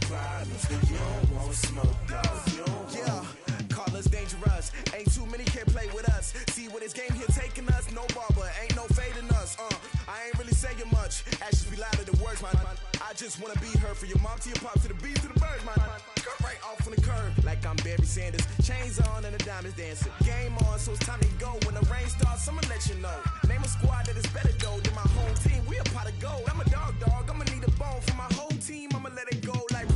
problems. You don't want smoke, dog. Yeah, call us dangerous. Ain't too many can play with us. See what this game here taking us? No barber, ain't no fading us. I ain't really saying much. Actions be louder than words, man. I just wanna be heard. For your mom to your pop to the beat to the birds, man. Cut right off on the curb like I'm Barry Sanders. Chains on and the diamonds dancing. Game on, so it's time to go. When the rain starts, I'ma let you know. Name a squad that is better though than my home team. We a pot of gold. I'm a dog. I'ma need a bone for my whole team. I'ma let it go like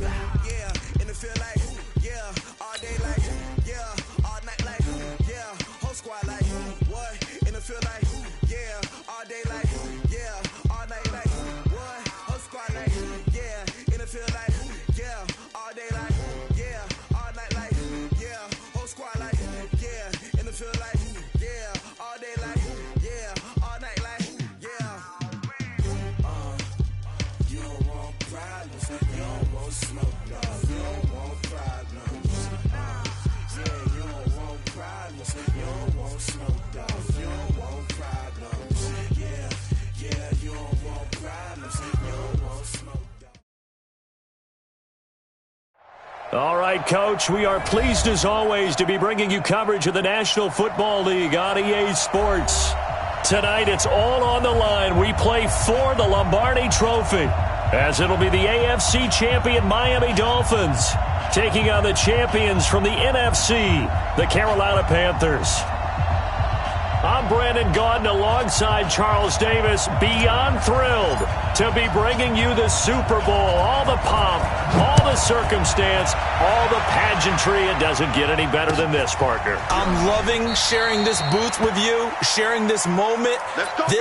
yeah. In the field like yeah. All day like yeah. All night like yeah. Whole squad like what? In the field like yeah. All day like yeah. All night like what? Whole squad like yeah. In the field like yeah. All day like yeah. All night like yeah. Whole squad like yeah. In the field like yeah. All day like yeah. All night like yeah. You don't want problems. You don't want smoke, no. You don't want problems. Yeah, you don't want problems. You don't want smoke, dog. You don't want problems. Yeah, you don't want problems. You don't want smoke, dog. All right, Coach, we are pleased as always to be bringing you coverage of the National Football League on EA Sports. Tonight, it's all on the line. We play for the Lombardi Trophy, as it'll be the AFC champion Miami Dolphins taking on the champions from the NFC, the Carolina Panthers. I'm Brandon Gaudin alongside Charles Davis, beyond thrilled to be bringing you the Super Bowl. All the pomp, all the circumstance, all the pageantry. It doesn't get any better than this, partner. I'm loving sharing this booth with you, sharing this moment. Let's go.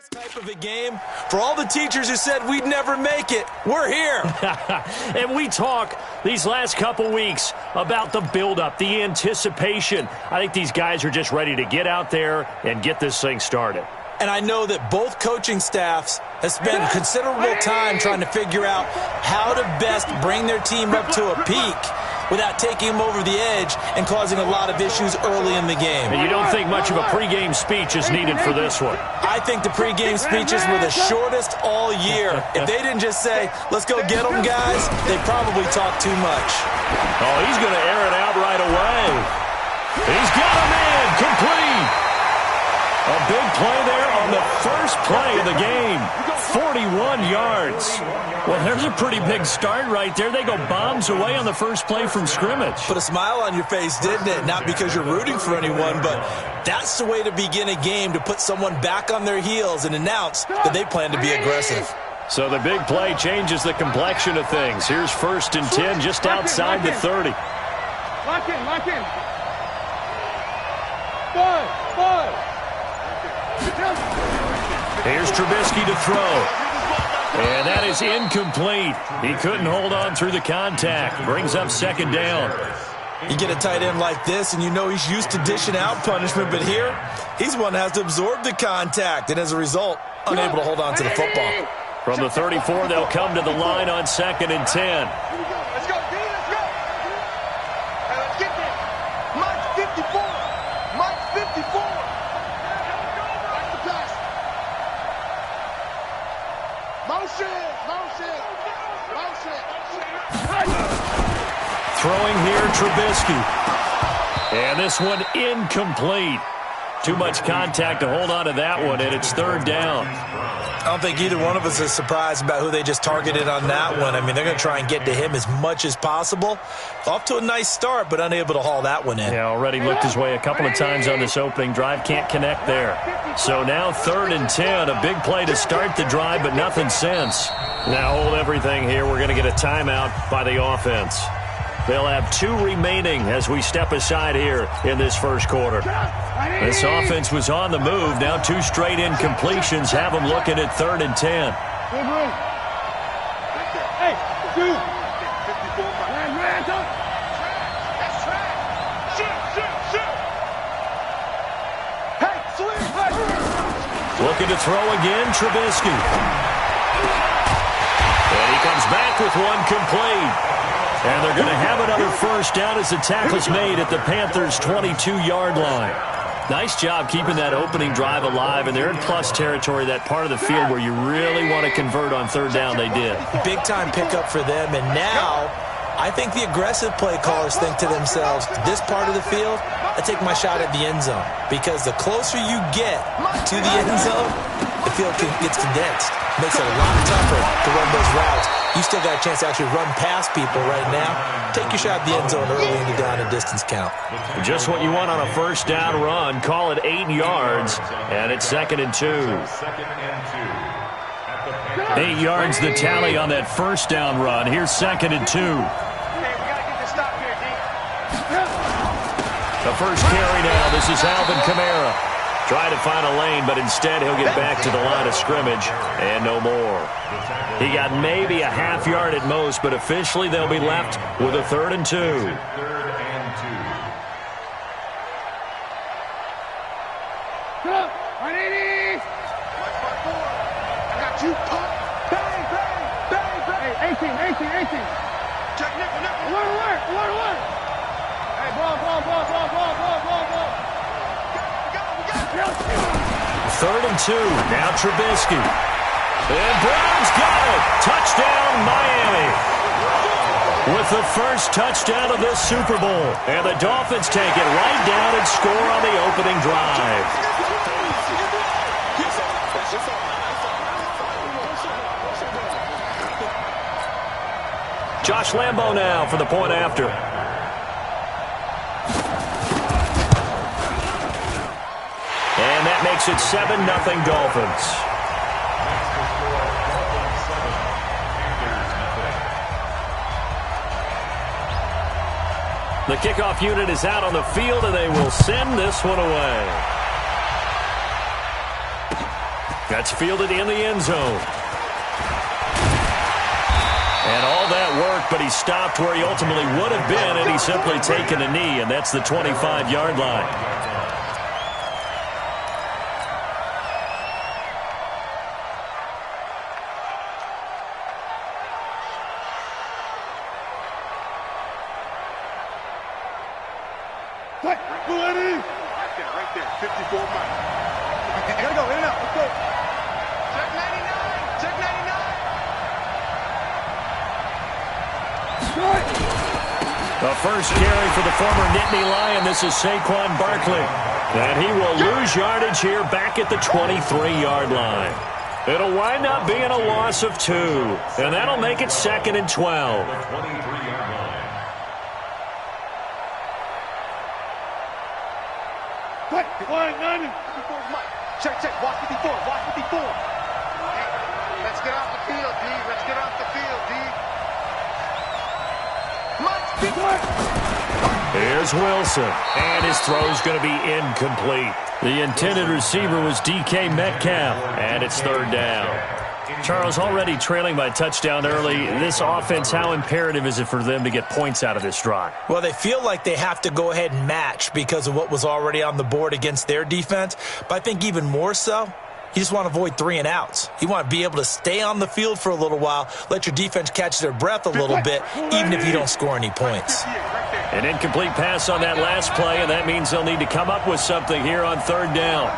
Type of a game for all the teachers who said we'd never make it. We're here. And we talk these last couple weeks about the buildup, the anticipation. I think these guys are just ready to get out there and get this thing started. And I know that both coaching staffs have spent considerable time trying to figure out how to best bring their team up to a peak without taking them over the edge and causing a lot of issues early in the game. And you don't think much of a pregame speech is needed for this one? I think the pregame speeches were the shortest all year. If they didn't just say, let's go get them, guys, they probably talked too much. Oh, he's going to air it out right away. He's got a man complete. A big play there on the first play of the game. 41 yards. Well, there's a pretty big start right there. They go bombs away on the first play from scrimmage. Put a smile on your face, didn't it? Not because you're rooting for anyone, but that's the way to begin a game, to put someone back on their heels and announce that they plan to be aggressive. So the big play changes the complexion of things. Here's 1st and 10 just outside the 30. Lock in, lock in. Five. Here's Trubisky to throw. And that is incomplete. He couldn't hold on through the contact. Brings up 2nd down. You get a tight end like this, and you know he's used to dishing out punishment, but here, he's one that has to absorb the contact, and as a result, unable to hold on to the football. From the 34, they'll come to the line on 2nd and 10. Let's go, D, let's go. Hey, let's get there. Mike 54. Mike 54. Watch the pass. Motion. Throwing here, Trubisky. And this one incomplete. Too much contact to hold on to that one, and it's 3rd down. I don't think either one of us is surprised about who they just targeted on that one. I mean, they're going to try and get to him as much as possible. Off to a nice start, but unable to haul that one in. Yeah, already looked his way a couple of times on this opening drive. Can't connect there. So now 3rd and 10. A big play to start the drive, but nothing since. Now hold everything here. We're going to get a timeout by the offense. They'll have 2 remaining as we step aside here in this first quarter. This offense was on the move. Now 2 straight incompletions have them looking at 3rd and 10. Hey, dude. 54. Hey, swing. Looking to throw again, Trubisky. And he comes back with one complete. And they're going to have another first down as the tackle's made at the Panthers' 22-yard line. Nice job keeping that opening drive alive, and they're in plus territory, that part of the field where you really want to convert on 3rd down. They did. Big-time pickup for them, and now I think the aggressive play callers think to themselves, this part of the field, I take my shot at the end zone, because the closer you get to the end zone, the field gets condensed. Makes it a lot tougher to run those routes. You still got a chance to actually run past people right now. Take your shot at the end zone early in the down and distance count. Just what you want on a first down run. Call it 8 yards, and it's 2nd and 2. 8 yards the tally on that first down run. Here's 2nd and 2. Hey, we got to get this stop here, D. The first carry now. This is Alvin Kamara. Trying to find a lane, but instead he'll get back to the line of scrimmage and no more. He got maybe a half yard at most, but officially they'll be left with a 3rd and 2. Come on, 180. I got you. Bang, bang, bang, bang. Hey, 18. Check nickel. Alert. Hey, ball. 3rd and 2. Now Trubisky. And Brown's got it. Touchdown, Miami. With the first touchdown of this Super Bowl. And the Dolphins take it right down and score on the opening drive. Josh Lambo now for the point after. And that makes it 7-0 Dolphins. The kickoff unit is out on the field, and they will send this one away. That's fielded in the end zone. And all that work, but he stopped where he ultimately would have been, and he's simply taken a knee, and that's the 25-yard line. Right there. 54 miles. Gotta go, in and out. Let's go. Check 99. The first carry for the former Nittany Lion. This is Saquon Barkley. And he will lose yardage here back at the 23-yard line. It'll wind up being a loss of 2, and that'll make it 2nd and 12. Check, watch 54, watch 54. Let's get off the field, D. Let's get off the field, D. Here's Wilson, and his throw's going to be incomplete. The intended receiver was DK Metcalf, and it's 3rd down. Charles, already trailing by a touchdown early. This offense, how imperative is it for them to get points out of this drive? Well, they feel like they have to go ahead and match because of what was already on the board against their defense. But I think even more so, you just want to avoid 3 and outs. You want to be able to stay on the field for a little while, let your defense catch their breath a little bit, even if you don't score any points. An incomplete pass on that last play, and that means they'll need to come up with something here on 3rd down.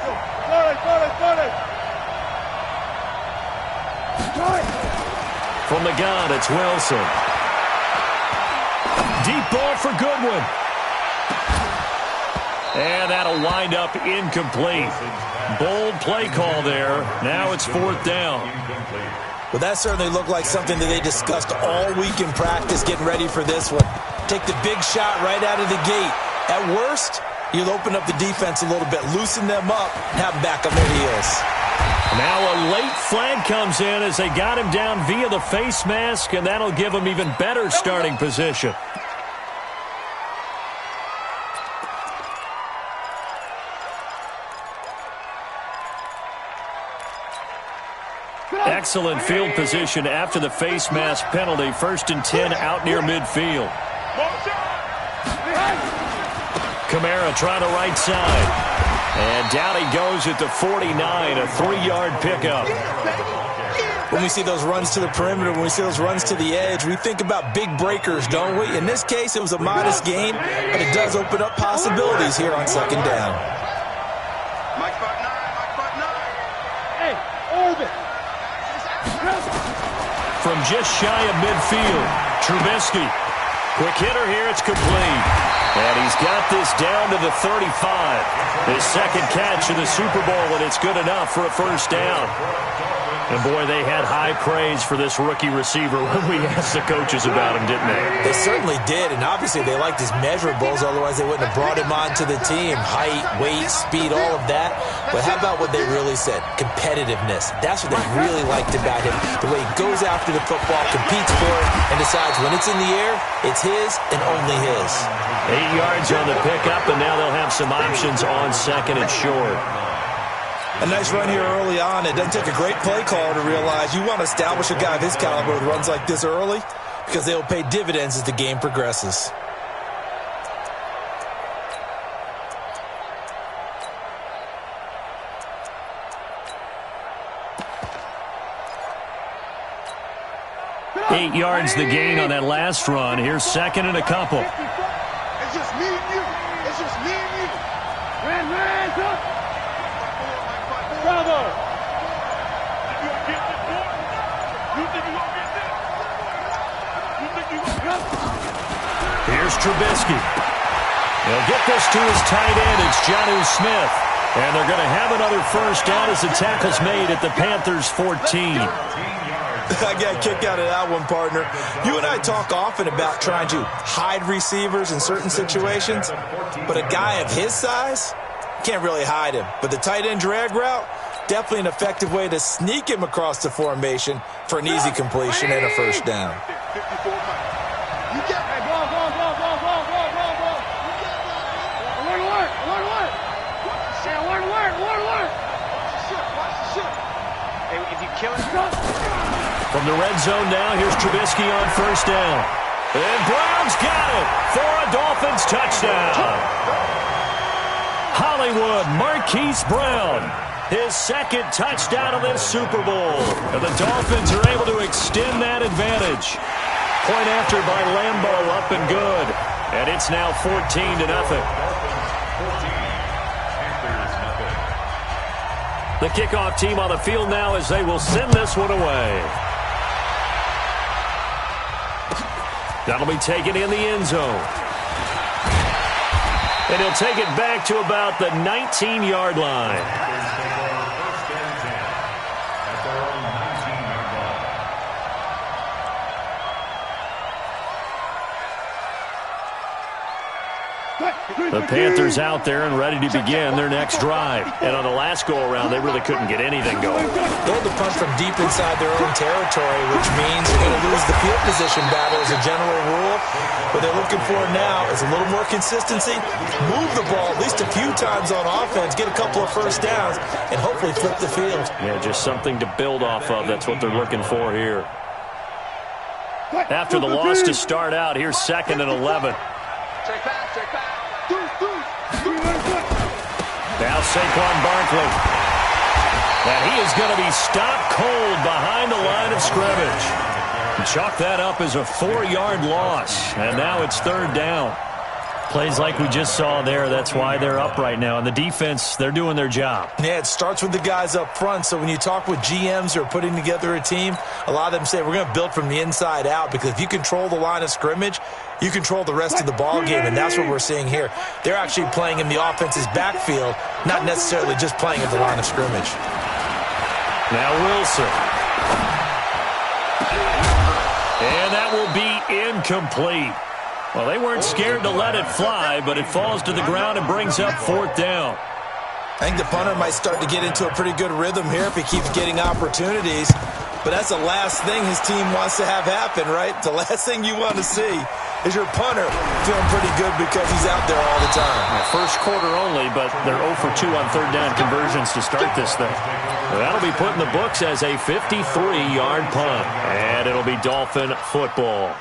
From the gun, it's Wilson. Deep ball for Goodwin. And that'll wind up incomplete. Bold play call there. Now it's 4th down. Well, that certainly looked like something that they discussed all week in practice getting ready for this one. Take the big shot right out of the gate. At worst, you'll open up the defense a little bit, loosen them up, and have them back on their heels. Now a late flag comes in as they got him down via the face mask, and that'll give him even better starting position. Excellent field position after the face mask penalty. 1st and 10 out near midfield. Kamara trying to right side. And down he goes at the 49, a 3-yard pickup. When we see those runs to the perimeter, when we see those runs to the edge, we think about big breakers, don't we? In this case, it was a modest gain, but it does open up possibilities here on 2nd down. Mike 5-9. Hey, Orbit. From just shy of midfield, Trubisky. Quick hitter here, it's complete. And he's got this down to the 35. His 2nd catch in the Super Bowl, and it's good enough for a 1st down. And, boy, they had high praise for this rookie receiver when we asked the coaches about him, didn't they? They certainly did, and obviously they liked his measurables, otherwise they wouldn't have brought him onto the team. Height, weight, speed, all of that. But how about what they really said? Competitiveness. That's what they really liked about him. The way he goes after the football, competes for it, and decides when it's in the air, it's his and only his. 8 yards on the pickup, and now they'll have some options on 2nd and short. A nice run here early on. It doesn't take a great play caller to realize you want to establish a guy of his caliber with runs like this early because they will pay dividends as the game progresses. Eight yards the gain on that last run. Here's 2nd and a couple. It's just me and you. It's just me and you. Hands up. Bravo. You gonna get this, boy? You think you gonna get this? You think you gonna get this? Here's Trubisky. He'll get this to his tight end. It's Jonnu Smith. And they're going to have another 1st down as the tackle's made at the Panthers' 14. I got a kick out of that one, partner. You and I talk often about trying to hide receivers in certain situations, but a guy of his size can't really hide him. But the tight end drag route, definitely an effective way to sneak him across the formation for an easy completion and a 1st down. From the red zone now, here's Trubisky on 1st down. And Brown's got it for a Dolphins touchdown. Hollywood Marquise Brown, his 2nd touchdown of this Super Bowl. And the Dolphins are able to extend that advantage. Point after by Lambeau, up and good. And it's now 14-0. The kickoff team on the field now as they will send this one away. That'll be taken in the end zone. And he'll take it back to about the 19-yard line. The Panthers out there and ready to begin their next drive. And on the last go-around, they really couldn't get anything going. They had to punt from deep inside their own territory, which means you're going to lose the field position battle as a general rule. What they're looking for now is a little more consistency, move the ball at least a few times on offense, get a couple of first downs, and hopefully flip the field. Yeah, just something to build off of. That's what they're looking for here. After the loss to start out, here's 2nd and 11. Check back, check back. Now Saquon Barkley. And he is going to be stopped cold behind the line of scrimmage. Chalk that up as a 4-yard loss. And now it's 3rd down. Plays like we just saw there. That's why they're up right now. And the defense, they're doing their job. Yeah, it starts with the guys up front. So when you talk with GMs who are putting together a team, a lot of them say we're going to build from the inside out, because if you control the line of scrimmage, you control the rest of the ball game, and that's what we're seeing here. They're actually playing in the offense's backfield, not necessarily just playing at the line of scrimmage. Now Wilson. And that will be incomplete. Well, they weren't scared to let it fly, but it falls to the ground and brings up 4th down. I think the punter might start to get into a pretty good rhythm here if he keeps getting opportunities. But that's the last thing his team wants to have happen, right? The last thing you want to see is your punter feeling pretty good because he's out there all the time. First quarter only, but they're 0 for 2 on 3rd down conversions to start this thing. That'll be put in the books as a 53-yard punt, and it'll be Dolphin football.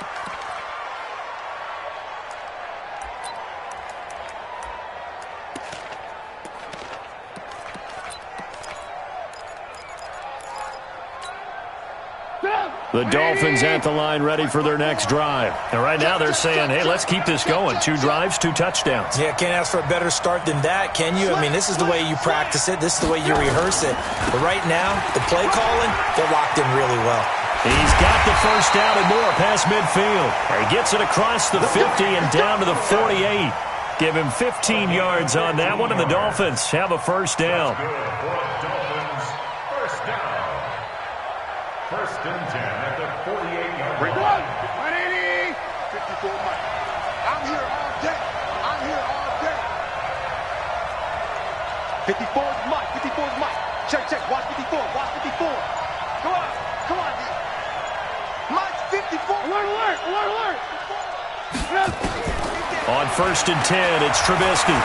The Dolphins at the line ready for their next drive. And right now they're saying, hey, let's keep this going. 2 drives, 2 touchdowns. Yeah, can't ask for a better start than that, can you? I mean, this is the way you practice it. This is the way you rehearse it. But right now, the play calling, they're locked in really well. He's got the first down and more past midfield. He gets it across the 50 and down to the 48. Give him 15 yards on that one, and the Dolphins have a first down. First and 10 at the 48-yard line. 54 Mike. I'm here all day. I'm here all day. 54 is Mike. 54 is Mike. Check, check. Watch 54. Watch 54. Come on. Come on, D. Mike's 54. Alert, alert, alert, alert. On 1st and 10, it's Trubisky.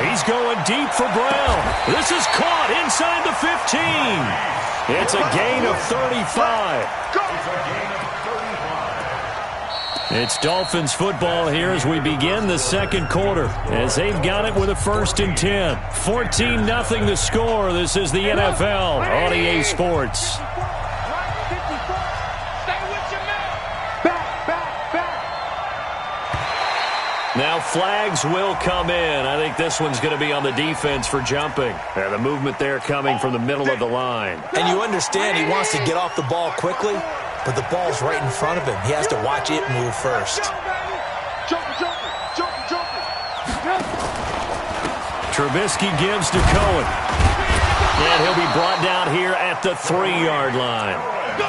He's going deep for Brown. This is caught inside the 15. It's a gain of 35. It's Dolphins football here as we begin the second quarter, as they've got it with a 1st and 10. 14-0 the score. This is the NFL on EA Sports. Now flags will come in. I think this one's going to be on the defense for jumping. The movement there coming from the middle of the line. And you understand he wants to get off the ball quickly, but the ball's right in front of him. He has to watch it move first. Trubisky gives to Cohen. And he'll be brought down here at the 3-yard line.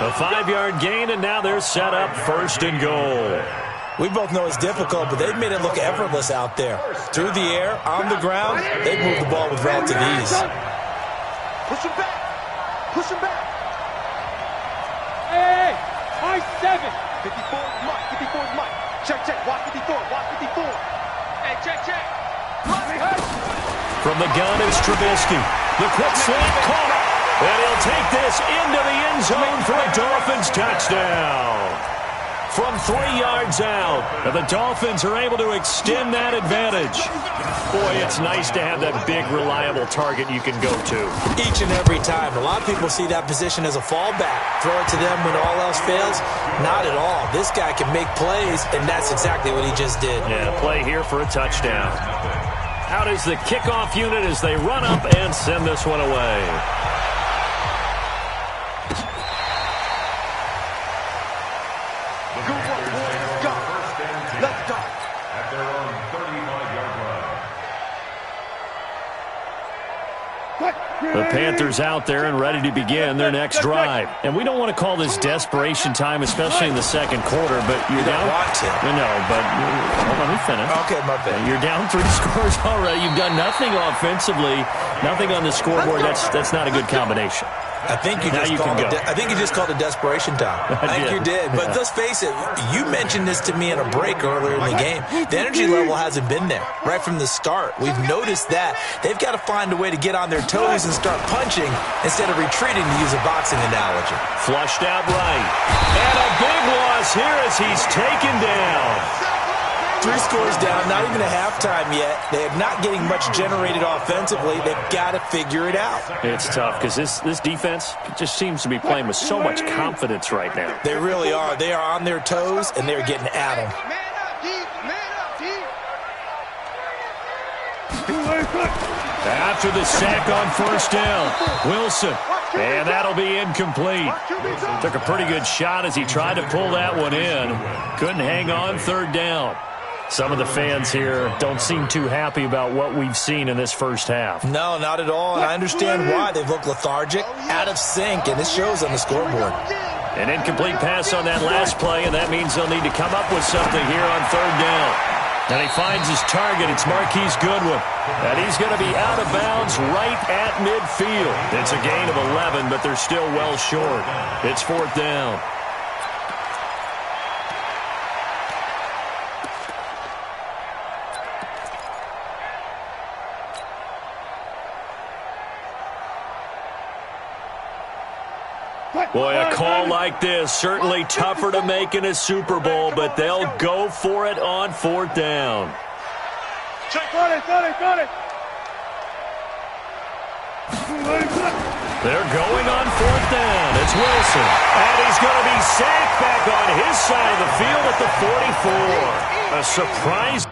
A 5-yard gain, and now they're set up 1st and goal. We both know it's difficult, but they've made it look effortless out there. Through the air, on the ground, they've moved the ball with relative ease. Push him back. Push him back. Hey, high 7. 54 is Mike. 54 is Mike. Check, check. Watch 54. Watch 54. Hey, check, check. From the gun, it's Trubisky. The quick slant caught. And he'll take this into the end zone for a Dolphins touchdown. From 3 yards out, the Dolphins are able to extend that advantage. Boy, it's nice to have that big, reliable target you can go to. Each and every time. A lot of people see that position as a fallback. Throw it to them when all else fails. Not at all. This guy can make plays, and that's exactly what he just did. Yeah, a play here for a touchdown. Out is the kickoff unit as they run up and send this one away. Let's go. At their own 35 Panthers out there and ready to begin their next drive. And we don't want to call this desperation time, especially in the second quarter, but you're down. Want to. No, but let me finish. Okay, my bad. You're down 3 scores already. You've done nothing offensively, nothing on the scoreboard. That's not a good combination. I think you just called it desperation time. I think you did. But let's face it, you mentioned this to me in a break earlier in the game. The energy level hasn't been there right from the start. We've noticed that. They've got to find a way to get on their toes and start punching instead of retreating, to use a boxing analogy. Flushed out right. And a big loss here as he's taken down. 3 scores down, not even a halftime yet. They're not getting much generated offensively. They've got to figure it out. It's tough because this defense just seems to be playing with so much confidence right now. They really are. They are on their toes, and they're getting at them. After the sack on first down, Wilson. And that'll be incomplete. Took a pretty good shot as he tried to pull that one in. Couldn't hang on third down. Some of the fans here don't seem too happy about what we've seen in this first half. No, not at all, and I understand why. They've looked lethargic, out of sync, and this shows on the scoreboard. An incomplete pass on that last play, and that means they'll need to come up with something here on third down. And he finds his target. It's Marquise Goodwin. And he's going to be out of bounds right at midfield. It's a gain of 11, but they're still well short. It's fourth down. Boy, a call like this, certainly tougher to make in a Super Bowl, but they'll go for it on fourth down. Got it. They're going on fourth down. It's Wilson. And he's going to be sacked back on his side of the field at the 44. A surprise.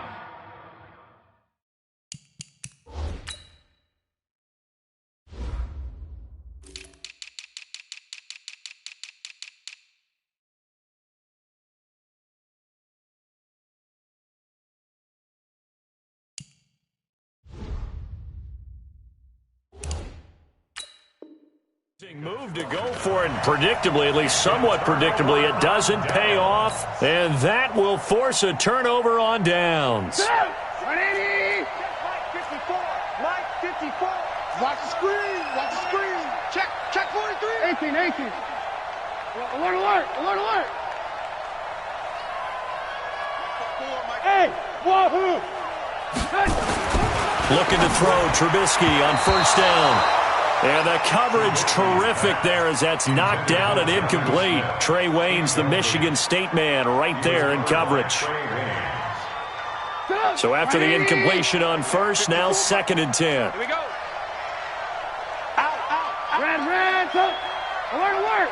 Move to go for it, and predictably, at least somewhat predictably, it doesn't pay off, and that will force a turnover on downs. Mike 54. Watch the screen. Check 43. 18. Alert. Hey, wahoo. Looking to throw, Trubisky on first down. And the coverage terrific there as that's knocked down and incomplete. Trey Waynes, the Michigan State man, right there in coverage. So after the incompletion on first, now 2nd and 10. Here we go. Out. Red. Alert.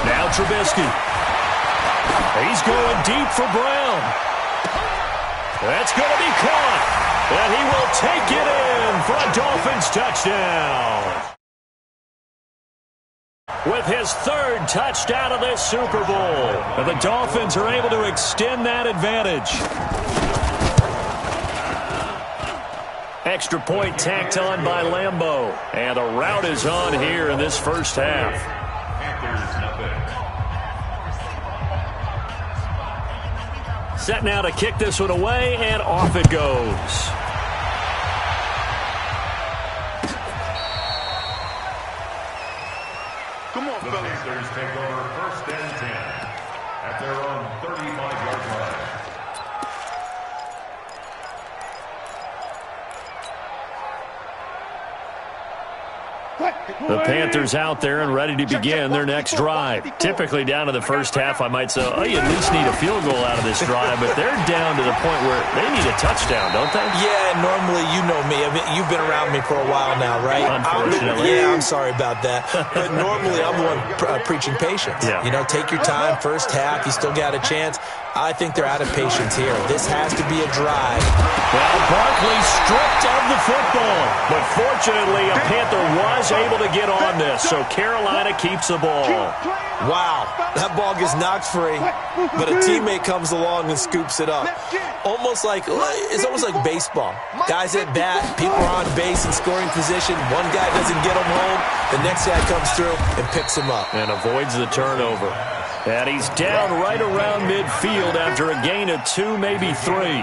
Now Trubisky. He's going deep for Brown. That's going to be caught, and he will take it in for a Dolphins touchdown. With his 3rd touchdown of this Super Bowl, and the Dolphins are able to extend that advantage. Extra point tacked on by Lambeau, and a rout is on here in this first half. Set now to kick this one away, and off it goes. Come on, the fellas. Panthers take over 1st and 10 at their own 35-yard line. The Panthers out there and ready to begin their next drive. Typically down to the first half, I might say, oh, you at least need a field goal out of this drive, but they're down to the point where they need a touchdown, don't they? Yeah, normally, you know me. I mean, you've been around me for a while now, right? Unfortunately. I'm sorry about that. But normally, I'm the one preaching patience. Yeah. You know, take your time, first half, you still got a chance. I think they're out of patience here. This has to be a drive. Well, Barkley stripped of the football, but fortunately, a Panther was was able to get on this, so Carolina keeps the ball. Wow, that ball gets knocked free, but a teammate comes along and scoops it up. It's almost like baseball. Guys at bat, people are on base in scoring position. One guy doesn't get him home, the next guy comes through and picks him up. And avoids the turnover. And he's down right around midfield after a gain of 2, maybe 3.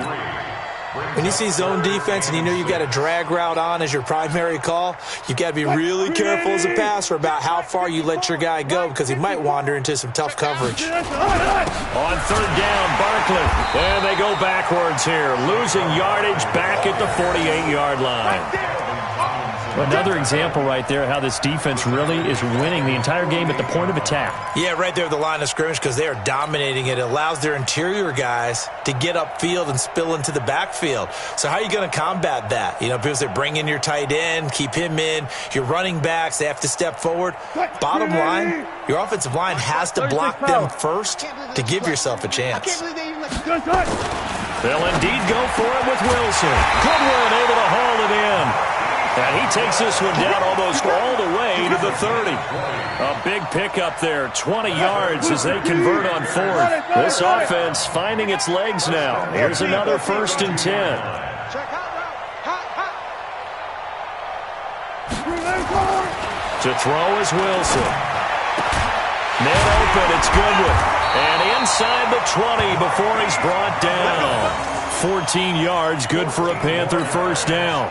When you see zone defense and you know you've got a drag route on as your primary call, you've got to be really careful as a passer about how far you let your guy go because he might wander into some tough coverage. On third down, Barkley. And they go backwards here, losing yardage back at the 48-yard line. Another example right there how this defense really is winning the entire game at the point of attack. Yeah, right there at the line of scrimmage because they are dominating it. It allows their interior guys to get upfield and spill into the backfield. So how are you going to combat that? You know, because they bring in your tight end, keep him in. Your running backs, they have to step forward. Bottom line, your offensive line has to block them first to give yourself a chance. They'll indeed go for it with Wilson. Goodwin able to haul it in. And he takes this one down almost all the way to the 30. A big pickup there, 20 yards as they convert on fourth. This offense finding its legs now. Here's another 1st and 10. To throw is Wilson. Net open, it's Goodwin. And inside the 20 before he's brought down. 14 yards, good for a Panther first down.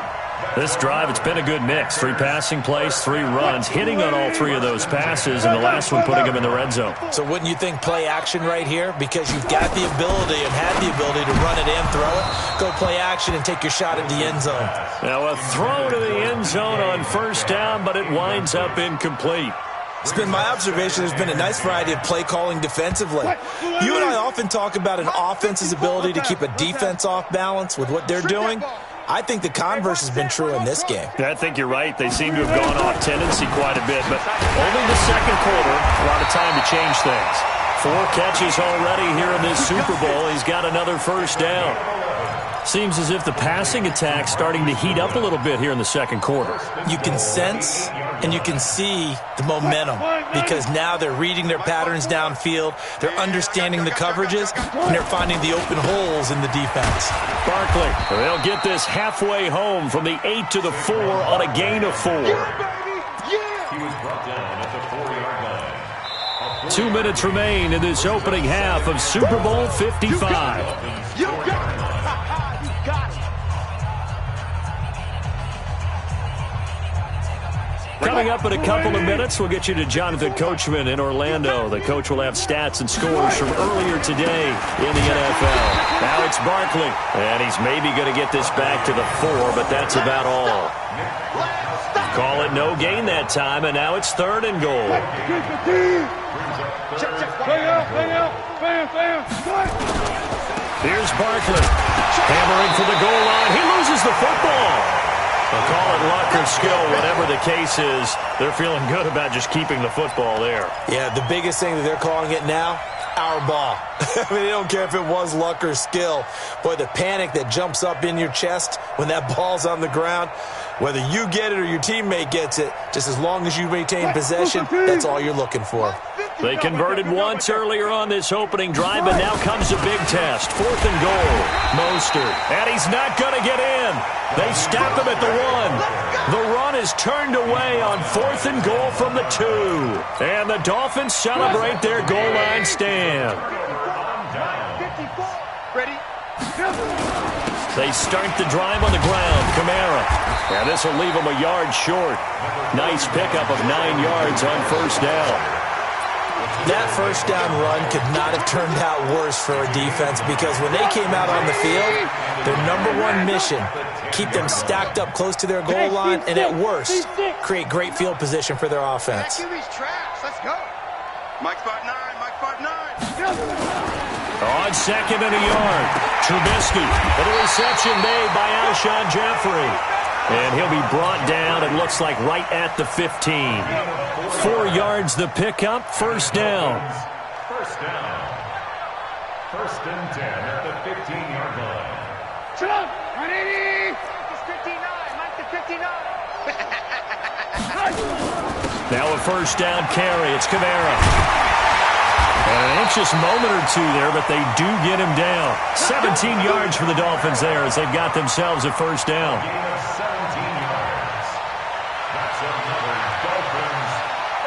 This drive, it's been a good mix. 3 passing plays, 3 runs, hitting on all 3 of those passes, and the last one putting him in the red zone. So wouldn't you think play action right here? Because you've got the ability and had the ability to run it and throw it. Go play action and take your shot at the end zone. Now a throw to the end zone on first down, but it winds up incomplete. It's been my observation there's been a nice variety of play calling defensively. You and I often talk about an offense's ability to keep a defense off balance with what they're doing. I think the converse has been true in this game. I think you're right. They seem to have gone off tendency quite a bit, but only the second quarter, a lot of time to change things. 4 catches already here in this Super Bowl. He's got another first down. Seems as if the passing attack's starting to heat up a little bit here in the second quarter. You can sense and you can see the momentum because now they're reading their patterns downfield, they're understanding the coverages, and they're finding the open holes in the defense. Barkley, they'll get this halfway home from the 8 to the 4 on a gain of 4. He was brought down at the 4-yard line. 2 minutes remain in this opening half of Super Bowl 55. Coming up in a couple of minutes, we'll get you to Jonathan Coachman in Orlando. The coach will have stats and scores from earlier today in the NFL. Now it's Barkley, and he's maybe going to get this back to the 4, but that's about all. Call it no gain that time, and now it's 3rd and goal. Here's Barkley, hammering for the goal line. He loses the football. They'll call it luck or skill, whatever the case is. They're feeling good about just keeping the football there. Yeah, the biggest thing that they're calling it now, our ball. I mean, they don't care if it was luck or skill. Boy, the panic that jumps up in your chest when that ball's on the ground, whether you get it or your teammate gets it, just as long as you maintain possession, that's all you're looking for. They converted once earlier on this opening drive, but now comes a big test. 4th and goal. Mostert. And he's not going to get in. They stop him at the 1. The run is turned away on 4th and goal from the 2. And the Dolphins celebrate their goal line stand. Ready? They start the drive on the ground. Kamara. And this will leave him a yard short. Nice pickup of 9 yards on first down. That first down run could not have turned out worse for a defense because when they came out on the field, their #1 mission, keep them stacked up close to their goal line, and at worst, create great field position for their offense. Let's go. Mike 5'9", Mike 5'9". On 2nd and a yard, Trubisky with a reception made by Alshon Jeffrey. And he'll be brought down, it looks like, right at the 15. 4 yards the pickup, first down. First down. 1st and 10 at the 15-yard line. Mike 59, Mike the 59. Now a first down carry. It's Kamara. And an anxious moment or two there, but they do get him down. 17 yards for the Dolphins there as they've got themselves a first down. Gain of 17 yards. That's another Dolphins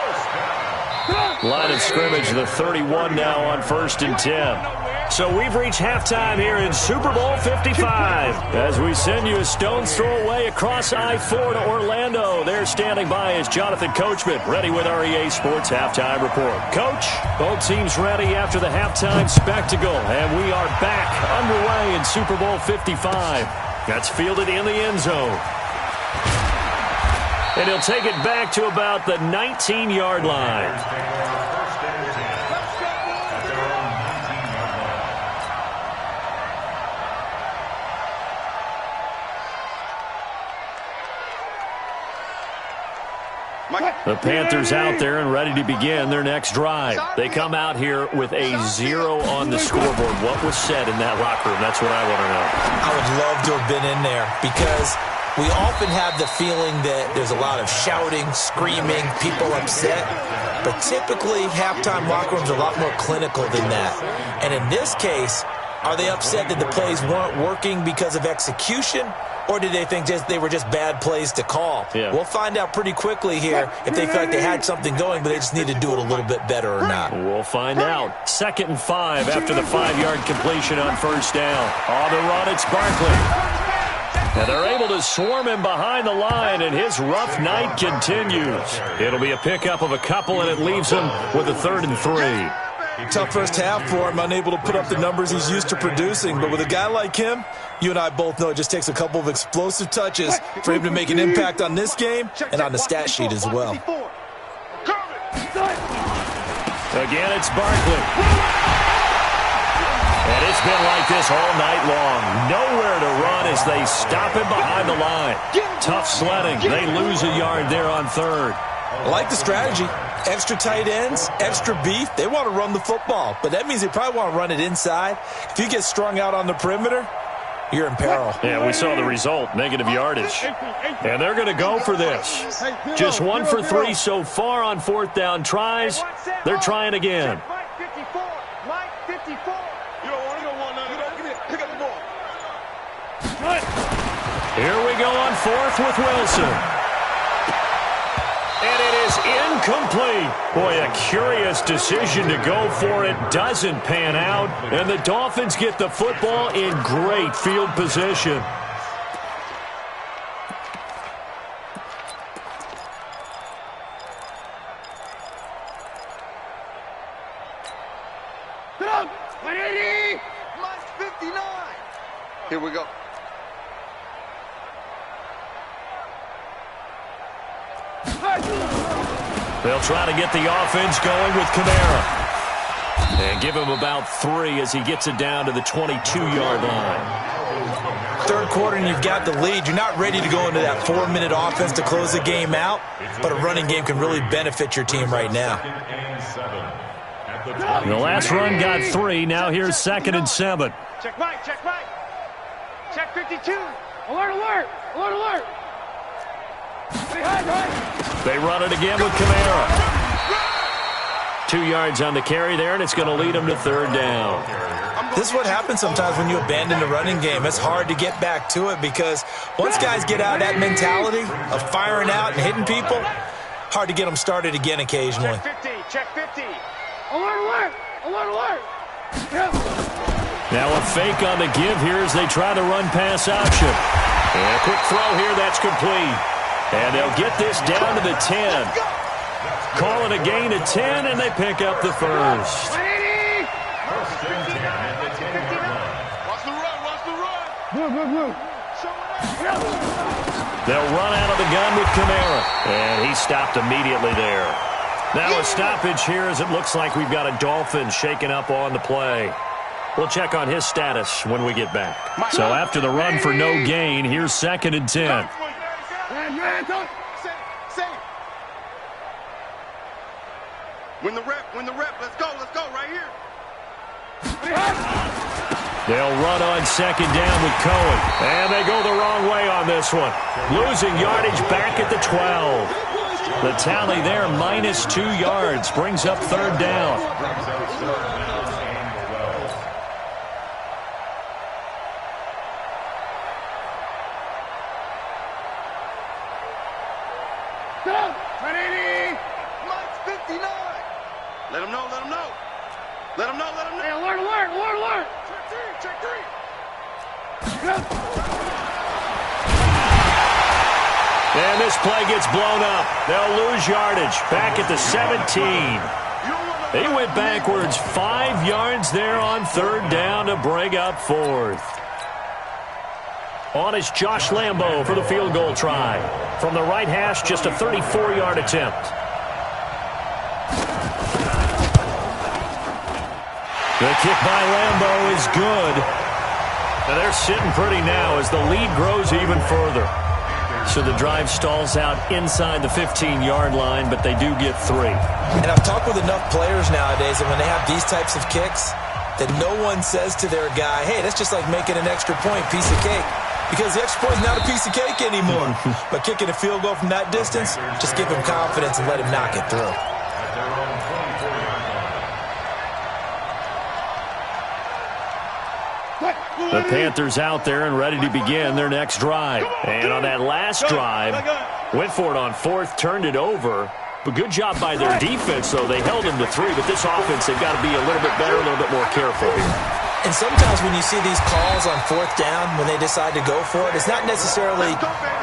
first down. Line of scrimmage, the 31 now on 1st and 10. So we've reached halftime here in Super Bowl 55. As we send you a stone's throw away across I-4 to Orlando. There standing by is Jonathan Coachman, ready with our EA Sports Halftime Report. Coach, both teams ready after the halftime spectacle. And we are back underway in Super Bowl 55. That's fielded in the end zone. And he'll take it back to about the 19-yard line. The Panthers out there and ready to begin their next drive. They come out here with a 0 on the scoreboard. What was said in that locker room? That's what I want to know. I would love to have been in there because we often have the feeling that there's a lot of shouting, screaming, people upset. But typically, halftime locker rooms are a lot more clinical than that. And in this case, are they upset that the plays weren't working because of execution? Or did they think they were just bad plays to call? Yeah. We'll find out pretty quickly here if they feel like they had something going, but they just need to do it a little bit better or not. We'll find out. 2nd and 5 after the 5-yard completion on first down. On the run, it's Barkley. And they're able to swarm him behind the line, and his rough night continues. It'll be a pickup of a couple, and it leaves him with a 3rd and 3. Tough first half for him, unable to put up the numbers he's used to producing. But with a guy like him, you and I both know it just takes a couple of explosive touches for him to make an impact on this game and on the stat sheet as well. Again, it's Barkley. And it's been like this all night long. Nowhere to run as they stop him behind the line. Tough sledding. They lose a yard there on 3rd. I like the strategy. Extra tight ends, extra beef. They want to run the football, but that means they probably want to run it inside. If you get strung out on the perimeter, you're in peril. Yeah, we saw the result, negative yardage. And they're going to go for this. Just 1 for 3 so far on 4th down tries. They're trying again. Mike 54. Mike 54. You don't want to go one now. Give me it. Pick up the ball. Here we go on 4th with Wilson. And it is incomplete. Boy, a curious decision to go for it. Doesn't pan out. And the Dolphins get the football in great field position. Mike 59. Here we go. They'll try to get the offense going with Kamara. And give him about 3 as he gets it down to the 22-yard line. 3rd quarter and you've got the lead. You're not ready to go into that 4-minute offense to close the game out, but a running game can really benefit your team right now. The last run got 3. Now here's 2nd and 7. Check Mike. Check Mike. Check 52. Alert, alert. Alert, alert. They run it again with Kamara. 2 yards on the carry there, and it's going to lead them to 3rd down. This is what happens sometimes when you abandon the running game. It's hard to get back to it because once guys get out of that mentality of firing out and hitting people, hard to get them started again occasionally. Check 50. Alert, alert. Alert, alert. Now a fake on the give here as they try the run-pass option. And a quick throw here, that's complete. And they'll get this down to the 10. Call it a gain of 10, and they pick up the first. Watch the run, watch the run. They'll run out of the gun with Kamara. And he stopped immediately there. Now a stoppage here as it looks like we've got a Dolphin shaken up on the play. We'll check on his status when we get back. So after the run for no gain, here's 2nd and 10. Win the rep, let's go right here. They'll run on 2nd down with Cohen. And they go the wrong way on this one. Losing yardage back at the 12. The tally there, -2 yards, brings up third down. Mike's 59. Let him know, let him know. Let him know, let him know. Hey, alert. Check three. And this play gets blown up. They'll lose yardage. Back at the 17. He went backwards 5 yards there on third down to bring up fourth. On is Josh Lambo for the field goal try. From the right hash, just a 34-yard attempt. The kick by Lambo is good. Now they're sitting pretty now as the lead grows even further. So the drive stalls out inside the 15-yard line, but they do get 3. And I've talked with enough players nowadays that when they have these types of kicks, that no one says to their guy, hey, that's just like making an extra point, piece of cake. Because the extra point is not a piece of cake anymore. But kicking a field goal from that distance, just give him confidence and let him knock it through. The Panthers out there and ready to begin their next drive. And on that last drive, went for it on fourth, turned it over. But good job by their defense, though. They held them to 3, but this offense, they've got to be a little bit better, a little bit more careful here. And sometimes when you see these calls on fourth down, when they decide to go for it, it's not necessarily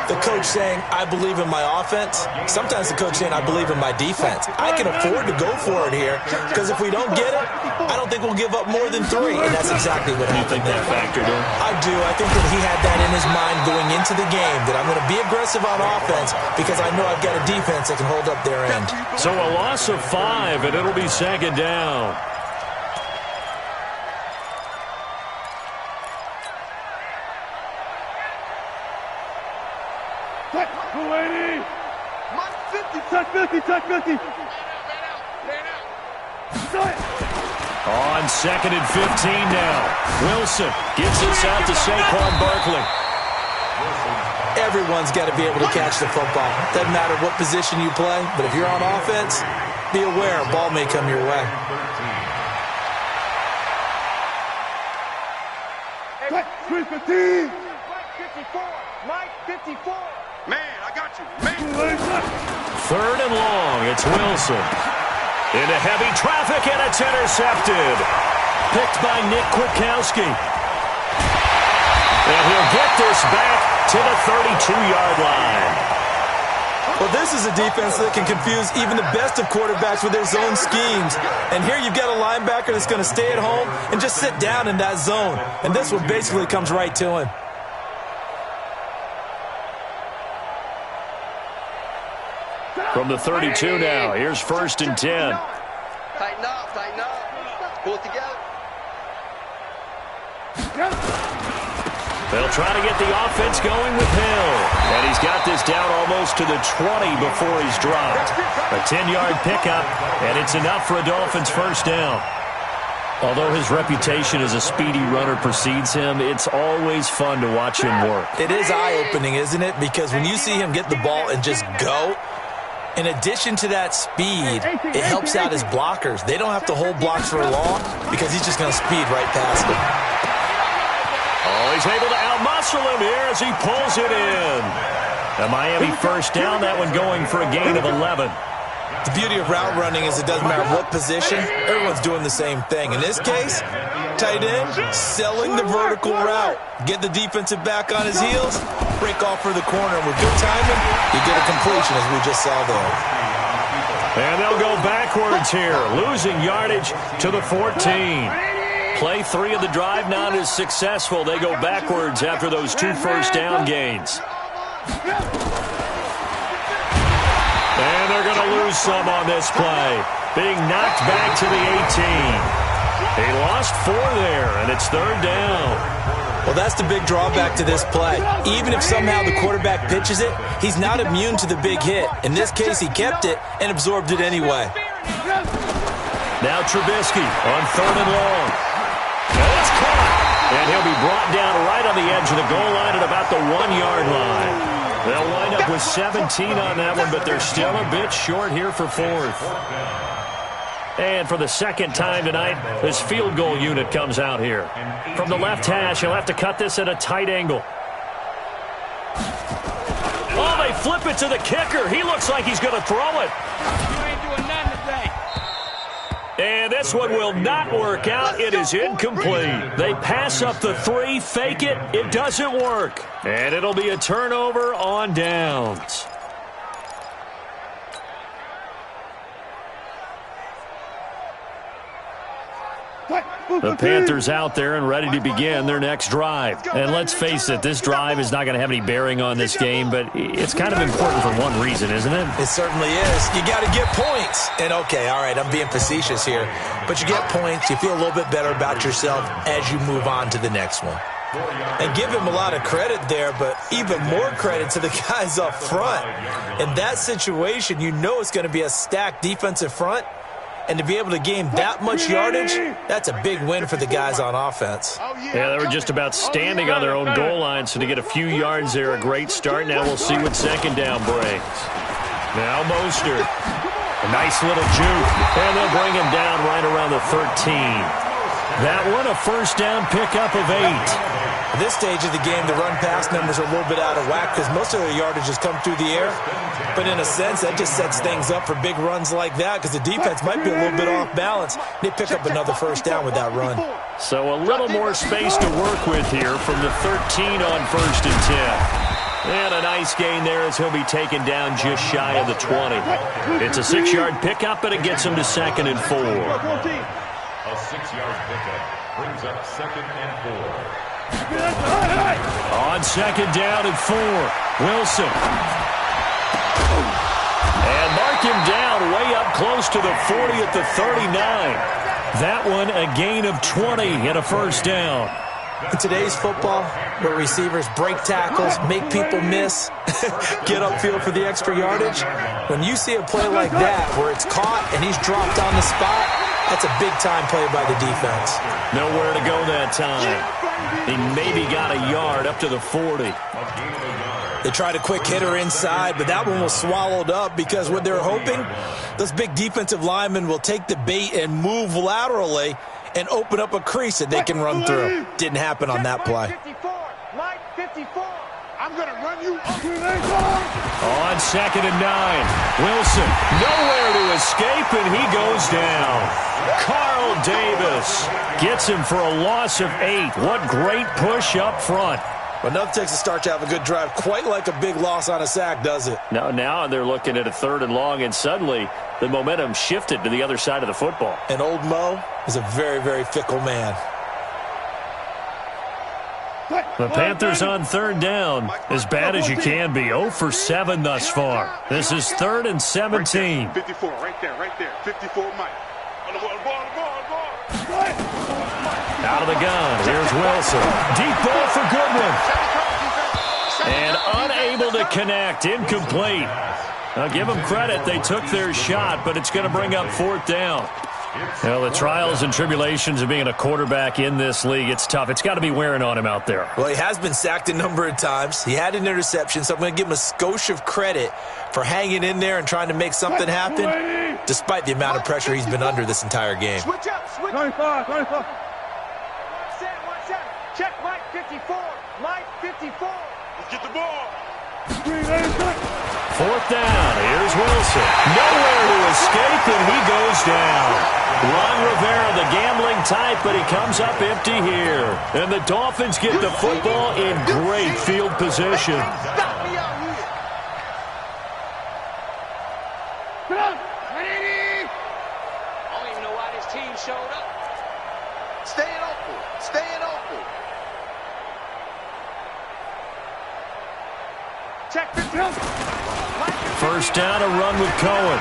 the coach saying, I believe in my offense. Sometimes the coach saying, I believe in my defense. I can afford to go for it here because if we don't get it, I don't think we'll give up more than 3. And that's exactly what happened there. You think that factored in? I do. I think that he had that in his mind going into the game, that I'm going to be aggressive on offense because I know I've got a defense that can hold up their end. So a loss of 5, and it'll be second down. Check 50. On second and 15 now. Wilson gives this out to Saquon Barkley. Everyone's got to be able to catch the football. Doesn't matter what position you play, but if you're on offense, be aware a ball may come your way. Mike 54. Mike 54. Man, I got you. Third and long. It's Wilson. Into heavy traffic, and it's intercepted. Picked by Nick Kwiatkowski. And he'll get this back to the 32-yard line. Well, this is a defense that can confuse even the best of quarterbacks with their zone schemes. And here you've got a linebacker that's going to stay at home and just sit down in that zone. And this one basically comes right to him. From the 32 now, here's first and 10. Tighten up. Pull it together. They'll try to get the offense going with Hill. And he's got this down almost to the 20 before he's dropped. A 10-yard pickup, and it's enough for a Dolphins first down. Although his reputation as a speedy runner precedes him, it's always fun to watch him work. It is eye-opening, isn't it? Because when you see him get the ball and just go, in addition to that speed, it helps out his blockers. They don't have to hold blocks for long because he's just going to speed right past them. Oh, he's able to outmuscle him here as he pulls it in. A Miami first down, that one going for a gain of 11. The beauty of route running is it doesn't matter what position, everyone's doing the same thing. In this case, tight end, selling the vertical route. Get the defensive back on his heels, break off for the corner. With good timing, you get a completion as we just saw there. And they'll go backwards here, losing yardage to the 14. Play 3 of the drive not as successful. They go backwards after those 2 first down gains. And they're going to lose some on this play. Being knocked back to the 18. He lost 4 there, and it's third down. Well, that's the big drawback to this play. Even if somehow the quarterback pitches it, he's not immune to the big hit. In this case, he kept it and absorbed it anyway. Now Trubisky on third and long. And it's caught. And he'll be brought down right on the edge of the goal line at about the 1-yard line. They'll wind up with 17 on that one, but they're still a bit short here for fourth. And for the second time tonight, this field goal unit comes out here. From the left hash, he'll have to cut this at a tight angle. Oh, they flip it to the kicker. He looks like he's going to throw it. You ain't doing nothing today. And this one will not work out. It is incomplete. They pass up the 3, fake it. It doesn't work. And it'll be a turnover on downs. The Panthers out there and ready to begin their next drive. And let's face it, this drive is not going to have any bearing on this game, but it's kind of important for one reason, isn't it? It certainly is. You got to get points. And, okay, all right, I'm being facetious here. But you get points, you feel a little bit better about yourself as you move on to the next one. And give him a lot of credit there, but even more credit to the guys up front. In that situation, you know it's going to be a stacked defensive front. And to be able to gain that much yardage, that's a big win for the guys on offense. Yeah, they were just about standing on their own goal line, so to get a few yards there, a great start. Now we'll see what second down brings. Now Mostert. A nice little juke, and they'll bring him down right around the 13. That one, a first down pickup of 8. At this stage of the game, the run-pass numbers are a little bit out of whack because most of their yardage has come through the air. But in a sense, that just sets things up for big runs like that because the defense might be a little bit off balance. They pick up another first down with that run. So a little more space to work with here from the 13 on first and 10. And a nice gain there as he'll be taken down just shy of the 20. It's a 6-yard pickup, but it gets him to second and 4. A 6-yard pickup brings up second and 4. On second down and 4, Wilson. And mark him down way up close to the 40 at the 39. That one a gain of 20 and a first down. In today's football, where receivers break tackles, make people miss, get upfield for the extra yardage, when you see a play like that where it's caught and he's dropped on the spot, that's a big-time play by the defense. Nowhere to go that time. He maybe got a yard up to the 40. They tried a quick hitter inside, but that one was swallowed up because what they're hoping, those big defensive linemen will take the bait and move laterally and open up a crease that they can run through. Didn't happen on that play. Mike 54. I'm going to run you. On second and 9, Wilson nowhere to escape, and he goes down. Carl Davis gets him for a loss of 8. What great push up front. But nothing takes a start to have a good drive quite like a big loss on a sack, does it? Now they're looking at a 3rd and long, and suddenly the momentum shifted to the other side of the football. And old Mo is a very, very fickle man. The Panthers on 3rd down, as bad as you can be. 0 for 7 thus far. This is 3rd and 17. 54, right there. 54, Mike. On the ball. Out of the gun, here's Wilson. Deep ball for Goodwin. And unable to connect, incomplete. Now give them credit, they took their shot, but it's going to bring up 4th down. Well, the trials and tribulations of being a quarterback in this league, it's tough. It's got to be wearing on him out there. Well, he has been sacked a number of times. He had an interception, so I'm going to give him a skosh of credit for hanging in there and trying to make something happen, despite the amount of pressure he's been under this entire game. Switch up. 25. One set. Check Mike 54. Mike 54. Let's get the ball. 4th down. Here's Wilson. Nowhere to escape, and he goes down. Ron Rivera, the gambling type, but he comes up empty here. And the Dolphins get the football in great field position. Stop me out here. I don't even know why this team showed up. Staying open. Check 50. First down, a run with Cohen.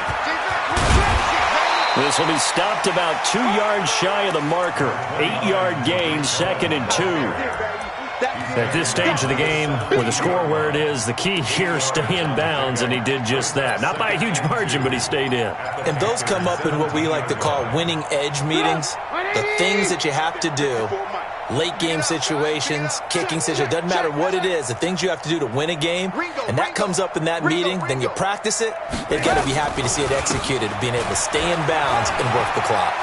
This will be stopped about 2 yards shy of the marker. 8-yard gain, 2nd and 2. At this stage of the game, with the score where it is, the key here, stay in bounds, and he did just that. Not by a huge margin, but he stayed in. And those come up in what we like to call winning edge meetings. The things that you have to do late game situations, kicking situations, doesn't matter what it is, the things you have to do to win a game, and that comes up in that meeting, then you practice it, they've got to be happy to see it executed, being able to stay in bounds and work the clock.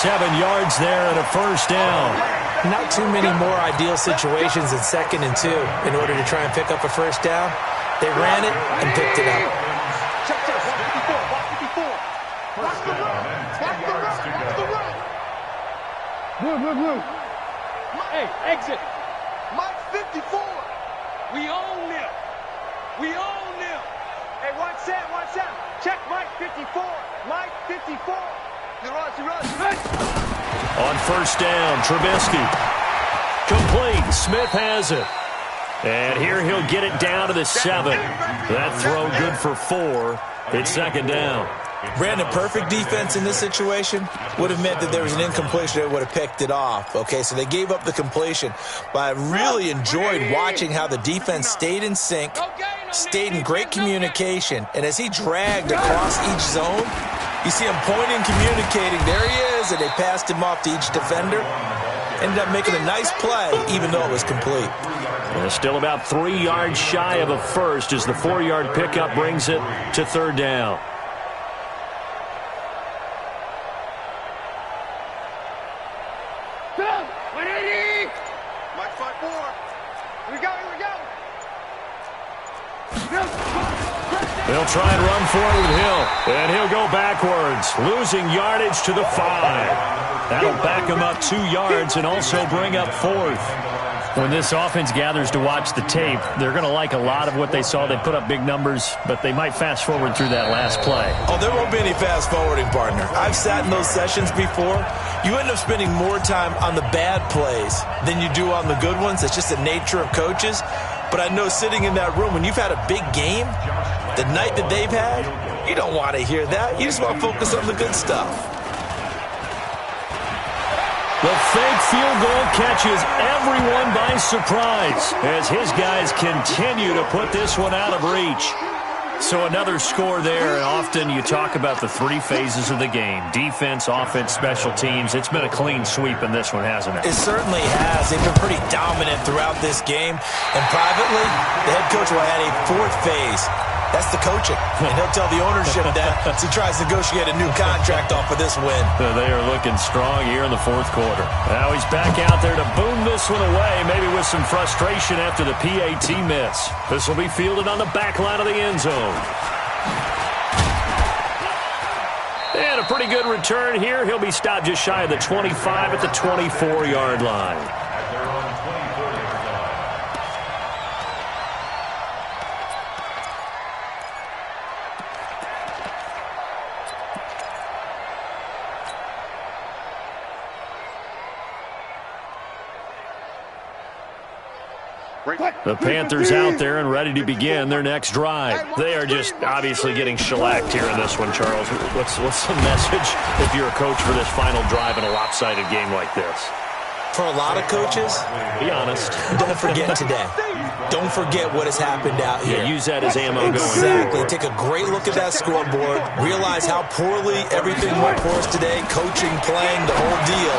7 yards there and a first down. Not too many more ideal situations in 2nd and 2 in order to try and pick up a first down. They ran it and picked it up. Check, check. Watch 54. Watch the run. Watch the run. Watch the run. Blue. Hey, exit. Mike 54. We own them. We own them. Hey, watch that. Watch that. Check Mike 54. Mike 54. He runs. On first down, Trubisky. Complete. Smith has it. And here he'll get it down to the 7. That throw good for 4. It's 2nd down. Brandon, perfect defense in this situation would have meant that there was an incompletion that would have picked it off. Okay, so they gave up the completion. But I really enjoyed watching how the defense stayed in sync, stayed in great communication. And as he dragged across each zone, you see him pointing, communicating. There he is, and they passed him off to each defender. Ended up making a nice play, even though it was complete. And still about 3 yards shy of a first as the 4-yard pickup brings it to 3rd down. Mike 54. Here we go. They'll try and run for it with Hill. And he'll go backwards, losing yardage to the 5. That'll back him up 2 yards and also bring up 4th. When this offense gathers to watch the tape, they're going to like a lot of what they saw. They put up big numbers, but they might fast forward through that last play. Oh, there won't be any fast forwarding, partner. I've sat in those sessions before. You end up spending more time on the bad plays than you do on the good ones. It's just the nature of coaches. But I know sitting in that room, when you've had a big game, the night that they've had, you don't want to hear that. You just want to focus on the good stuff. The fake field goal catches everyone by surprise as his guys continue to put this one out of reach. So another score there, and often you talk about the 3 phases of the game. Defense, offense, special teams. It's been a clean sweep in this one, hasn't it? It certainly has. They've been pretty dominant throughout this game. And privately, the head coach will add a 4th phase. That's the coaching. And he'll tell the ownership that as he tries to negotiate a new contract off of this win. They are looking strong here in the 4th quarter. Now he's back out there to boom this one away, maybe with some frustration after the PAT miss. This will be fielded on the back line of the end zone. And a pretty good return here. He'll be stopped just shy of the 25 at the 24-yard line. The Panthers out there and ready to begin their next drive. They are just obviously getting shellacked here in this one, Charles. What's the message if you're a coach for this final drive in a lopsided game like this? For a lot of coaches, be honest, don't forget today. Don't forget what has happened out here. Yeah, use that as ammo going Exactly. forward. Take a great look at that scoreboard. Realize how poorly everything went for us today. Coaching, playing, the whole deal.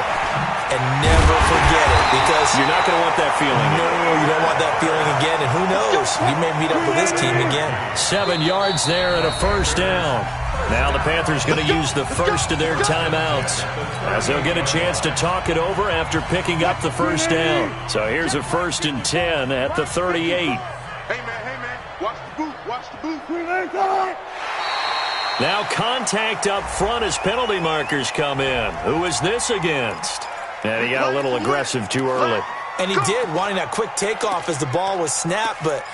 And never forget it, because you're not going to want that feeling. No, you don't want that feeling again. And who knows? You may meet up with this team again. 7 yards there and a first down. Now the Panthers going to use the first of their timeouts as they'll get a chance to talk it over after picking up the first down. So here's a 1st and 10 at the 38. Hey, man. Watch the boot. Watch the boot. Now contact up front as penalty markers come in. Who is this against? And he got a little aggressive too early. And he did, wanting that quick takeoff as the ball was snapped, but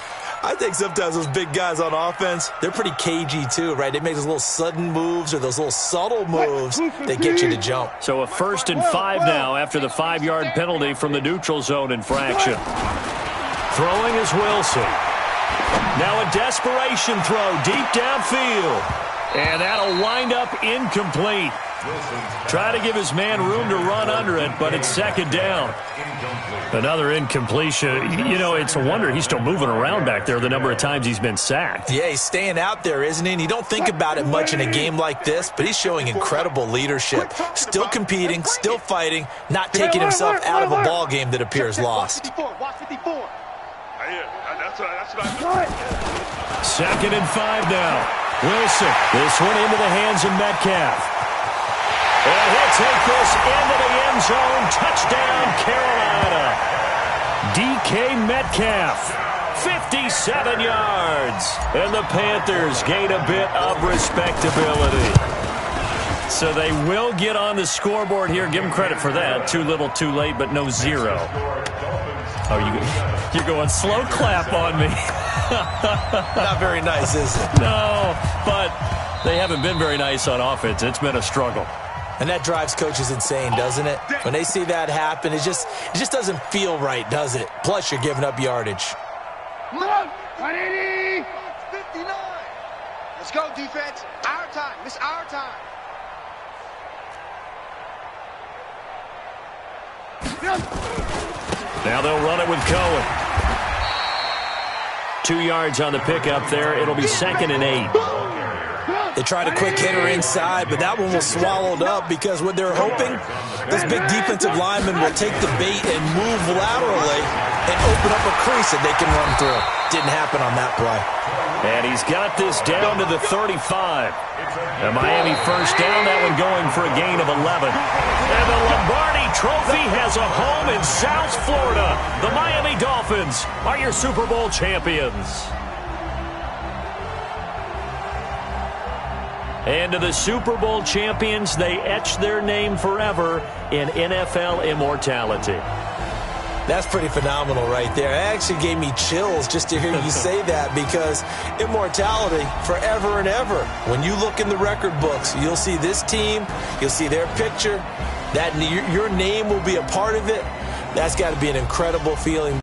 I think sometimes those big guys on offense, they're pretty cagey too, right? They make those little sudden moves or those little subtle moves that get you to jump. So a 1st and 5 now after the 5-yard penalty from the neutral zone infraction. Throwing is Wilson. Now a desperation throw deep downfield. And that'll wind up incomplete. Try to give his man room to run under it, but it's second down. Another incompletion. You know, it's a wonder he's still moving around back there the number of times he's been sacked. Yeah, he's staying out there, isn't he? And you don't think about it much in a game like this, but he's showing incredible leadership. Still competing, still fighting, not taking himself out of a ball game that appears lost. Watch 54. Second and 5 now. Wilson, this one into the hands of Metcalf. And he'll take this into the end zone. Touchdown, Carolina. DK Metcalf, 57 yards. And the Panthers gain a bit of respectability. So they will get on the scoreboard here. Give them credit for that. Too little, too late, but no zero. Oh, you're going slow clap on me. Not very nice, is it? No, but they haven't been very nice on offense. It's been a struggle. And that drives coaches insane, doesn't it? When they see that happen, it just doesn't feel right, does it? Plus, you're giving up yardage. 180. 59. Let's go, defense. Our time. It's our time. Now they'll run it with Cohen. 2 yards on the pickup there. It'll be 2nd and 8. They tried a quick hitter inside, but that one was swallowed up because what they're hoping, this big defensive lineman will take the bait and move laterally and open up a crease that they can run through. Didn't happen on that play. And he's got this down to the 35. The Miami first down, that one going for a gain of 11. And the Lombardi Trophy has a home in South Florida. The Miami Dolphins are your Super Bowl champions. And to the Super Bowl champions, they etch their name forever in NFL immortality. That's pretty phenomenal right there. It actually gave me chills just to hear you say that, because immortality forever and ever. When you look in the record books, you'll see this team, you'll see their picture, that your name will be a part of it. That's got to be an incredible feeling.